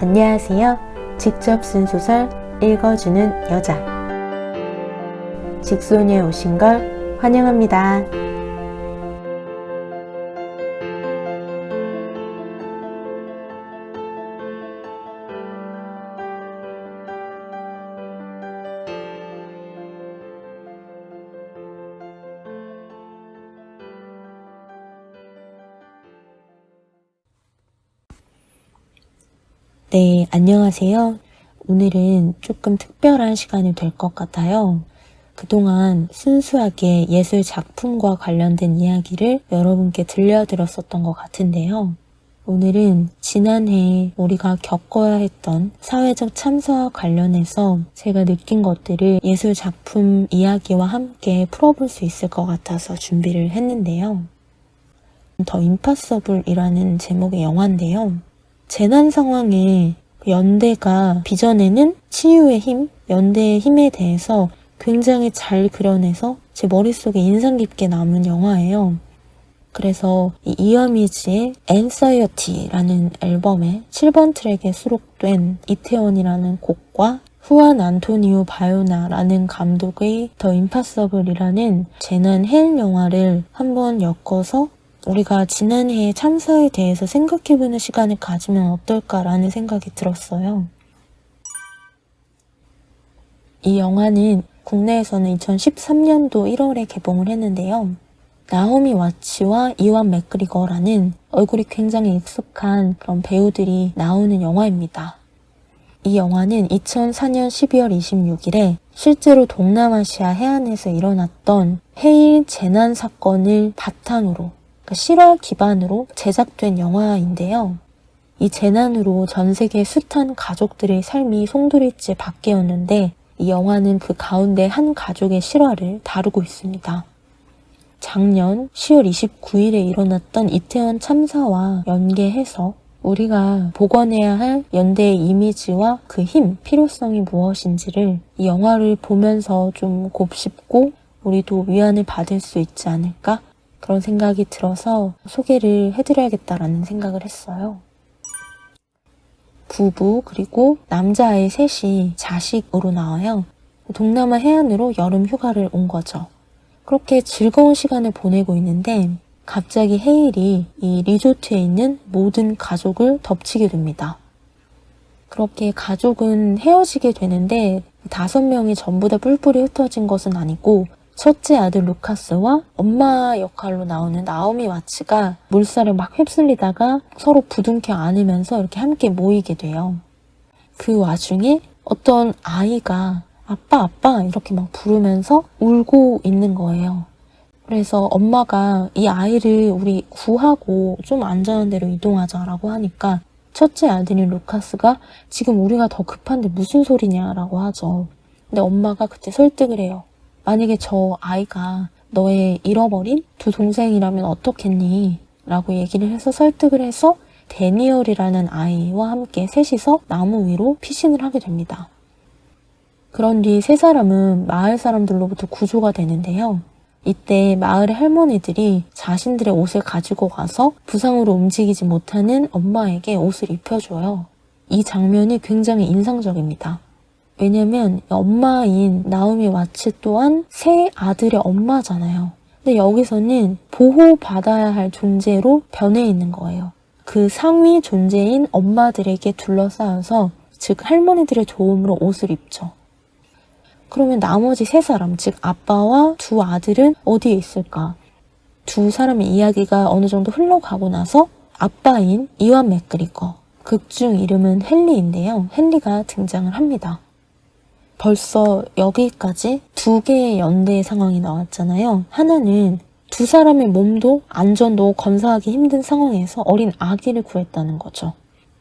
안녕하세요. 직접 쓴 소설 읽어주는 여자. 직소녀에 오신 걸 환영합니다. 네, 안녕하세요. 오늘은 조금 특별한 시간이 될 것 같아요. 그동안 순수하게 예술 작품과 관련된 이야기를 여러분께 들려드렸었던 것 같은데요. 오늘은 지난해 우리가 겪어야 했던 사회적 참사와 관련해서 제가 느낀 것들을 예술 작품 이야기와 함께 풀어볼 수 있을 것 같아서 준비를 했는데요. 더 임파서블이라는 제목의 영화인데요. 재난 상황에 연대가 빚어내는 치유의 힘, 연대의 힘에 대해서 굉장히 잘 그려내서 제 머릿속에 인상 깊게 남은 영화예요. 그래서 이 이어미지의 Ansiety라는 앨범의 7번 트랙에 수록된 이태원이라는 곡과 후안 안토니오 바요나라는 감독의 더 임파서블이라는 재난 해일 영화를 한번 엮어서 우리가 지난해의 참사에 대해서 생각해보는 시간을 가지면 어떨까라는 생각이 들었어요. 이 영화는 국내에서는 2013년도 1월에 개봉을 했는데요. 나오미 와츠와 이완 맥그리거라는 얼굴이 굉장히 익숙한 그런 배우들이 나오는 영화입니다. 이 영화는 2004년 12월 26일에 실제로 동남아시아 해안에서 일어났던 해일 재난 사건을 바탕으로 실화 기반으로 제작된 영화인데요. 이 재난으로 전 세계 숱한 가족들의 삶이 송두리째 바뀌었는데 이 영화는 그 가운데 한 가족의 실화를 다루고 있습니다. 작년 10월 29일에 일어났던 이태원 참사와 연계해서 우리가 복원해야 할 연대의 이미지와 그 힘, 필요성이 무엇인지를 이 영화를 보면서 좀 곱씹고 우리도 위안을 받을 수 있지 않을까? 그런 생각이 들어서 소개를 해드려야겠다라는 생각을 했어요. 부부 그리고 남자아이 셋이 자식으로 나와요. 동남아 해안으로 여름 휴가를 온 거죠. 그렇게 즐거운 시간을 보내고 있는데 갑자기 해일이 이 리조트에 있는 모든 가족을 덮치게 됩니다. 그렇게 가족은 헤어지게 되는데 5명이 전부 다 뿔뿔이 흩어진 것은 아니고 첫째 아들 루카스와 엄마 역할로 나오는 나오미 와츠가 물살에 막 휩쓸리다가 서로 부둥켜 안으면서 이렇게 함께 모이게 돼요. 그 와중에 어떤 아이가 아빠 아빠 이렇게 막 부르면서 울고 있는 거예요. 그래서 엄마가 이 아이를 우리 구하고 좀 안전한 데로 이동하자라고 하니까 첫째 아들인 루카스가 지금 우리가 더 급한데 무슨 소리냐라고 하죠. 근데 엄마가 그때 설득을 해요. 만약에 저 아이가 너의 잃어버린 두 동생이라면 어떻겠니? 라고 얘기를 해서 설득을 해서 데니얼이라는 아이와 함께 셋이서 나무 위로 피신을 하게 됩니다. 그런 뒤 세 사람은 마을 사람들로부터 구조가 되는데요. 이때 마을의 할머니들이 자신들의 옷을 가지고 가서 부상으로 움직이지 못하는 엄마에게 옷을 입혀줘요. 이 장면이 굉장히 인상적입니다. 왜냐면 엄마인 나오미 와츠 또한 세 아들의 엄마잖아요. 근데 여기서는 보호받아야 할 존재로 변해 있는 거예요. 그 상위 존재인 엄마들에게 둘러싸여서 즉 할머니들의 도움으로 옷을 입죠. 그러면 나머지 세 사람, 즉 아빠와 두 아들은 어디에 있을까? 두 사람의 이야기가 어느 정도 흘러가고 나서 아빠인 이완 맥그리거, 극중 이름은 헨리인데요. 헨리가 등장을 합니다. 벌써 여기까지 두 개의 연대의 상황이 나왔잖아요. 하나는 두 사람의 몸도 안전도 검사하기 힘든 상황에서 어린 아기를 구했다는 거죠.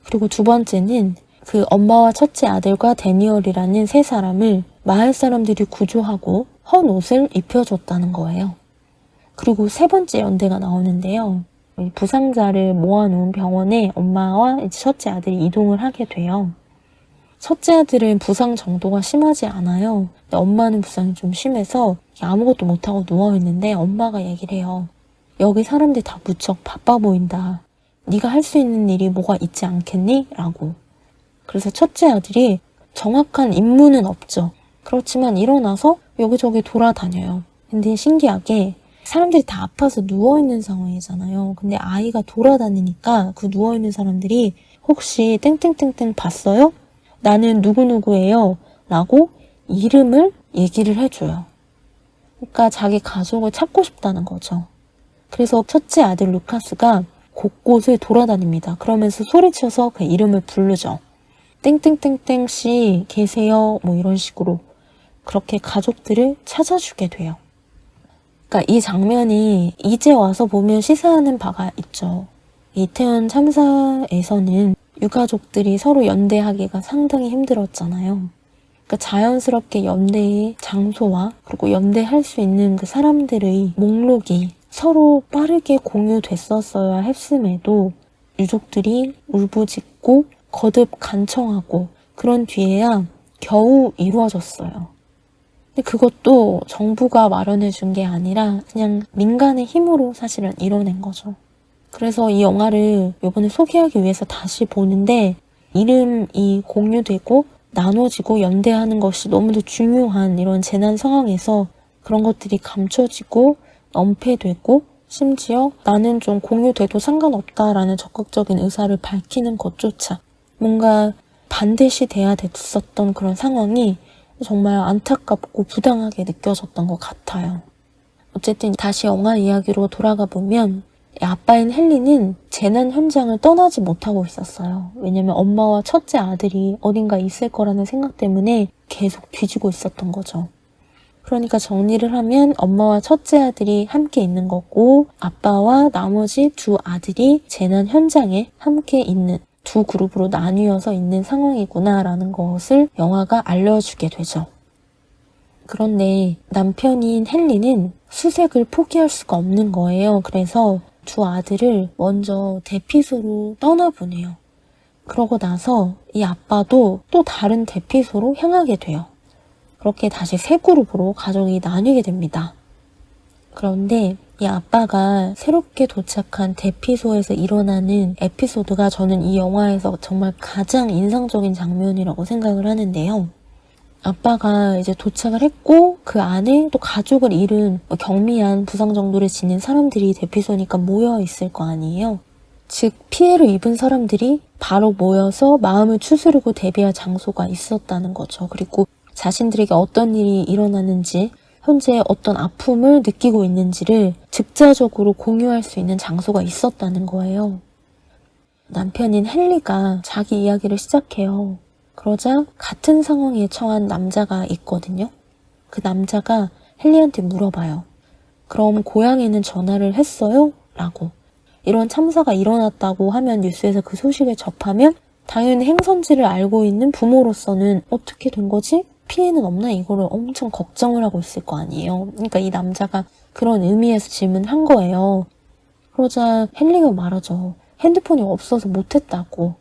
그리고 두 번째는 그 엄마와 첫째 아들과 데니얼이라는 세 사람을 마을 사람들이 구조하고 헌 옷을 입혀줬다는 거예요. 그리고 세 번째 연대가 나오는데요. 부상자를 모아놓은 병원에 엄마와 이제 첫째 아들이 이동을 하게 돼요. 첫째 아들은 부상 정도가 심하지 않아요. 근데 엄마는 부상이 좀 심해서 아무것도 못하고 누워있는데 엄마가 얘기를 해요. 여기 사람들 다 무척 바빠 보인다. 네가 할 수 있는 일이 뭐가 있지 않겠니? 라고. 그래서 첫째 아들이 정확한 임무는 없죠. 그렇지만 일어나서 여기저기 돌아다녀요. 근데 신기하게 사람들이 다 아파서 누워있는 상황이잖아요. 근데 아이가 돌아다니니까 그 누워있는 사람들이 혹시 땡땡땡땡 봤어요? 나는 누구누구예요. 라고 이름을 얘기를 해줘요. 그러니까 자기 가족을 찾고 싶다는 거죠. 그래서 첫째 아들 루카스가 곳곳을 돌아다닙니다. 그러면서 소리쳐서 그 이름을 부르죠. 땡땡땡땡 씨 계세요? 뭐 이런 식으로 그렇게 가족들을 찾아주게 돼요. 그러니까 이 장면이 이제 와서 보면 시사하는 바가 있죠. 이태원 참사에서는 유가족들이 서로 연대하기가 상당히 힘들었잖아요. 그러니까 자연스럽게 연대의 장소와 그리고 연대할 수 있는 그 사람들의 목록이 서로 빠르게 공유됐었어야 했음에도 유족들이 울부짖고 거듭 간청하고 그런 뒤에야 겨우 이루어졌어요. 근데 그것도 정부가 마련해 준 게 아니라 그냥 민간의 힘으로 사실은 이뤄낸 거죠. 그래서 이 영화를 이번에 소개하기 위해서 다시 보는데 이름이 공유되고 나눠지고 연대하는 것이 너무도 중요한 이런 재난 상황에서 그런 것들이 감춰지고 엄폐되고 심지어 나는 좀 공유돼도 상관없다라는 적극적인 의사를 밝히는 것조차 뭔가 반드시 돼야 됐었던 그런 상황이 정말 안타깝고 부당하게 느껴졌던 것 같아요. 어쨌든 다시 영화 이야기로 돌아가 보면 아빠인 헨리는 재난 현장을 떠나지 못하고 있었어요. 왜냐면 엄마와 첫째 아들이 어딘가 있을 거라는 생각 때문에 계속 뒤지고 있었던 거죠. 그러니까 정리를 하면 엄마와 첫째 아들이 함께 있는 거고 아빠와 나머지 두 아들이 재난 현장에 함께 있는 두 그룹으로 나뉘어서 있는 상황이구나라는 것을 영화가 알려주게 되죠. 그런데 남편인 헨리는 수색을 포기할 수가 없는 거예요. 그래서 두 아들을 먼저 대피소로 떠나보내요. 그러고 나서 이 아빠도 또 다른 대피소로 향하게 돼요. 그렇게 다시 세 그룹으로 가족이 나뉘게 됩니다. 그런데 이 아빠가 새롭게 도착한 대피소에서 일어나는 에피소드가 저는 이 영화에서 정말 가장 인상적인 장면이라고 생각을 하는데요. 아빠가 이제 도착을 했고 그 안에 또 가족을 잃은 경미한 부상 정도를 지닌 사람들이 대피소니까 모여 있을 거 아니에요. 즉 피해를 입은 사람들이 바로 모여서 마음을 추스르고 대비할 장소가 있었다는 거죠. 그리고 자신들에게 어떤 일이 일어나는지 현재 어떤 아픔을 느끼고 있는지를 즉자적으로 공유할 수 있는 장소가 있었다는 거예요. 남편인 헨리가 자기 이야기를 시작해요. 그러자 같은 상황에 처한 남자가 있거든요. 그 남자가 헨리한테 물어봐요. 그럼 고향에는 전화를 했어요? 라고. 이런 참사가 일어났다고 하면 뉴스에서 그 소식을 접하면 당연히 행선지를 알고 있는 부모로서는 어떻게 된 거지? 피해는 없나? 이거를 엄청 걱정을 하고 있을 거 아니에요. 그러니까 이 남자가 그런 의미에서 질문한 거예요. 그러자 헨리가 말하죠. 핸드폰이 없어서 못했다고.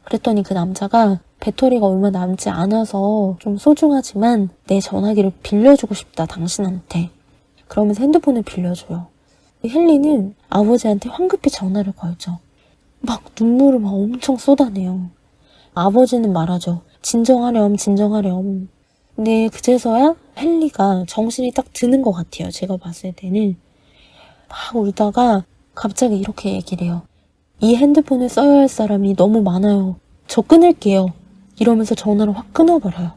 그랬더니 그 남자가 배터리가 얼마 남지 않아서 좀 소중하지만 내 전화기를 빌려주고 싶다, 당신한테. 그러면서 핸드폰을 빌려줘요. 헨리는 아버지한테 황급히 전화를 걸죠. 막 눈물을 막 엄청 쏟아내요. 아버지는 말하죠. 진정하렴, 진정하렴. 근데 그제서야 헨리가 정신이 딱 드는 것 같아요. 제가 봤을 때는. 막 울다가 갑자기 이렇게 얘기를 해요. 이 핸드폰을 써야 할 사람이 너무 많아요. 저 끊을게요. 이러면서 전화를 확 끊어버려요.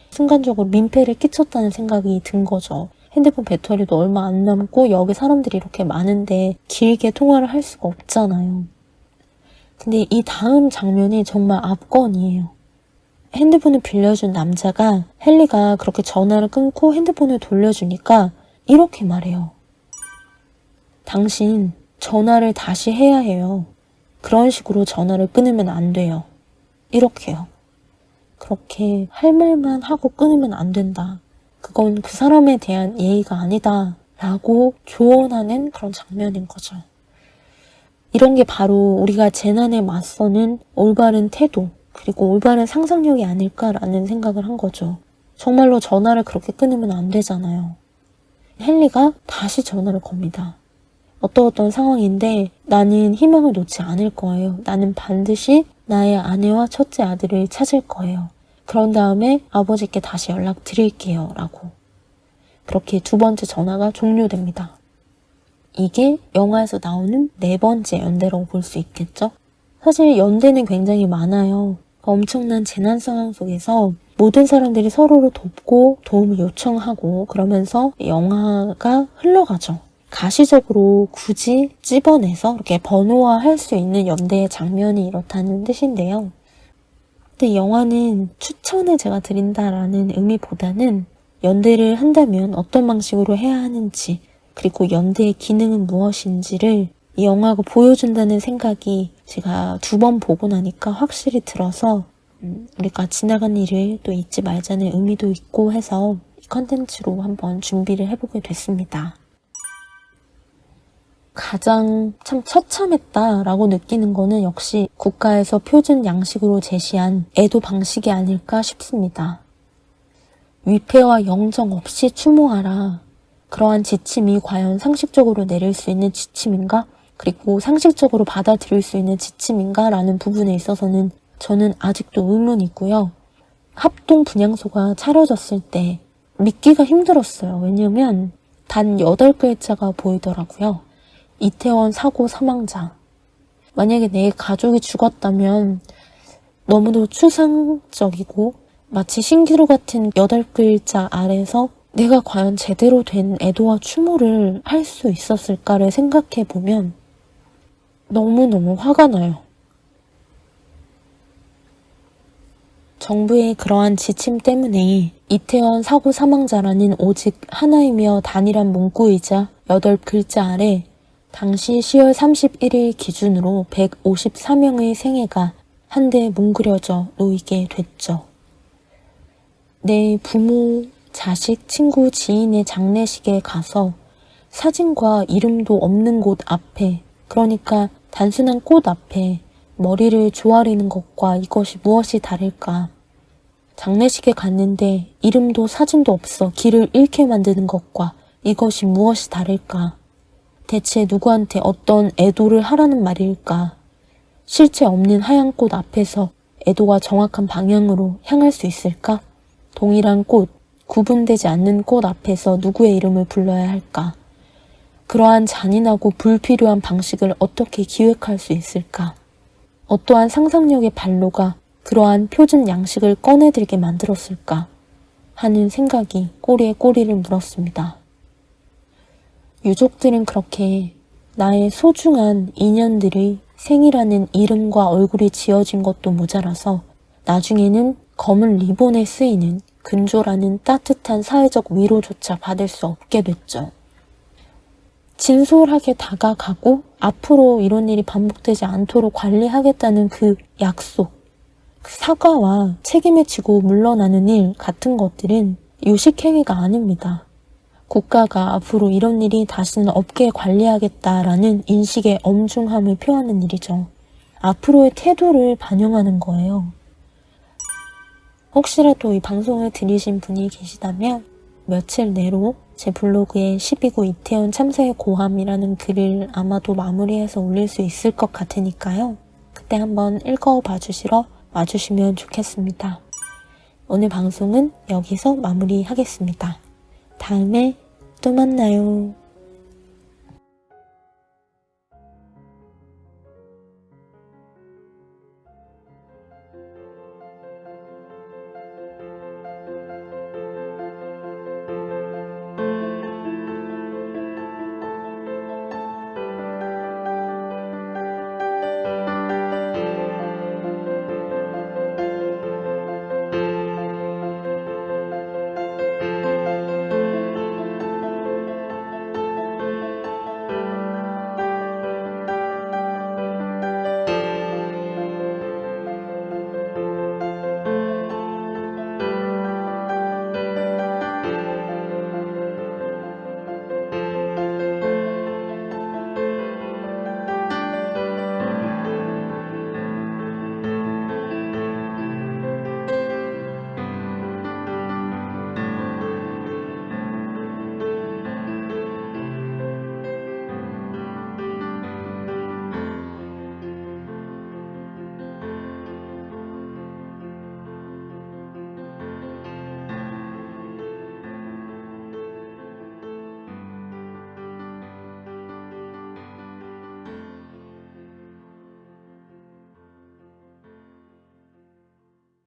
순간적으로 민폐를 끼쳤다는 생각이 든 거죠. 핸드폰 배터리도 얼마 안 남고 여기 사람들이 이렇게 많은데 길게 통화를 할 수가 없잖아요. 근데 이 다음 장면이 정말 압권이에요. 핸드폰을 빌려준 남자가 헨리가 그렇게 전화를 끊고 핸드폰을 돌려주니까 이렇게 말해요. 당신 전화를 다시 해야 해요. 그런 식으로 전화를 끊으면 안 돼요. 이렇게요. 그렇게 할 말만 하고 끊으면 안 된다. 그건 그 사람에 대한 예의가 아니다. 라고 조언하는 그런 장면인 거죠. 이런 게 바로 우리가 재난에 맞서는 올바른 태도, 그리고 올바른 상상력이 아닐까라는 생각을 한 거죠. 정말로 전화를 그렇게 끊으면 안 되잖아요. 헨리가 다시 전화를 겁니다. 어떤 상황인데 나는 희망을 놓지 않을 거예요. 나는 반드시 나의 아내와 첫째 아들을 찾을 거예요. 그런 다음에 아버지께 다시 연락드릴게요. 라고. 그렇게 두 번째 전화가 종료됩니다. 이게 영화에서 나오는 네 번째 연대라고 볼 수 있겠죠? 사실 연대는 굉장히 많아요. 엄청난 재난 상황 속에서 모든 사람들이 서로를 돕고 도움을 요청하고 그러면서 영화가 흘러가죠. 가시적으로 굳이 찝어내서 이렇게 번호화할 수 있는 연대의 장면이 이렇다는 뜻인데요. 근데 영화는 추천을 제가 드린다라는 의미보다는 연대를 한다면 어떤 방식으로 해야 하는지 그리고 연대의 기능은 무엇인지를 이 영화가 보여준다는 생각이 제가 2번 보고 나니까 확실히 들어서 우리가 지나간 일을 또 잊지 말자는 의미도 있고 해서 이 컨텐츠로 한번 준비를 해보게 됐습니다. 가장 참 처참했다라고 느끼는 거는 역시 국가에서 표준 양식으로 제시한 애도 방식이 아닐까 싶습니다. 위패와 영정 없이 추모하라. 그러한 지침이 과연 상식적으로 내릴 수 있는 지침인가? 그리고 상식적으로 받아들일 수 있는 지침인가? 라는 부분에 있어서는 저는 아직도 의문이고요. 합동 분향소가 차려졌을 때 믿기가 힘들었어요. 왜냐면 단 8글자가 보이더라고요. 이태원 사고 사망자. 만약에 내 가족이 죽었다면 너무도 추상적이고 마치 신기루 같은 8글자 아래서 내가 과연 제대로 된 애도와 추모를 할 수 있었을까를 생각해보면 너무너무 화가 나요. 정부의 그러한 지침 때문에 이태원 사고 사망자라는 오직 하나이며 단일한 문구이자 8글자 아래 당시 10월 31일 기준으로 154명의 생애가 한데 뭉그려져 놓이게 됐죠. 내 부모, 자식, 친구, 지인의 장례식에 가서 사진과 이름도 없는 곳 앞에, 그러니까 단순한 꽃 앞에 머리를 조아리는 것과 이것이 무엇이 다를까? 장례식에 갔는데 이름도 사진도 없어 길을 잃게 만드는 것과 이것이 무엇이 다를까? 대체 누구한테 어떤 애도를 하라는 말일까? 실체 없는 하얀 꽃 앞에서 애도가 정확한 방향으로 향할 수 있을까? 동일한 꽃, 구분되지 않는 꽃 앞에서 누구의 이름을 불러야 할까? 그러한 잔인하고 불필요한 방식을 어떻게 기획할 수 있을까? 어떠한 상상력의 발로가 그러한 표준 양식을 꺼내들게 만들었을까? 하는 생각이 꼬리에 꼬리를 물었습니다. 유족들은 그렇게 나의 소중한 인연들의 생이라는 이름과 얼굴이 지어진 것도 모자라서 나중에는 검은 리본에 쓰이는 근조라는 따뜻한 사회적 위로조차 받을 수 없게 됐죠. 진솔하게 다가가고 앞으로 이런 일이 반복되지 않도록 관리하겠다는 그 약속, 그 사과와 책임을 지고 물러나는 일 같은 것들은 요식행위가 아닙니다. 국가가 앞으로 이런 일이 다시는 없게 관리하겠다라는 인식의 엄중함을 표하는 일이죠. 앞으로의 태도를 반영하는 거예요. 혹시라도 이 방송을 들으신 분이 계시다면 며칠 내로 제 블로그에 12구 이태원 참사의 고함이라는 글을 아마도 마무리해서 올릴 수 있을 것 같으니까요. 그때 한번 읽어봐 주시러 와주시면 좋겠습니다. 오늘 방송은 여기서 마무리하겠습니다. 다음에 또 만나요.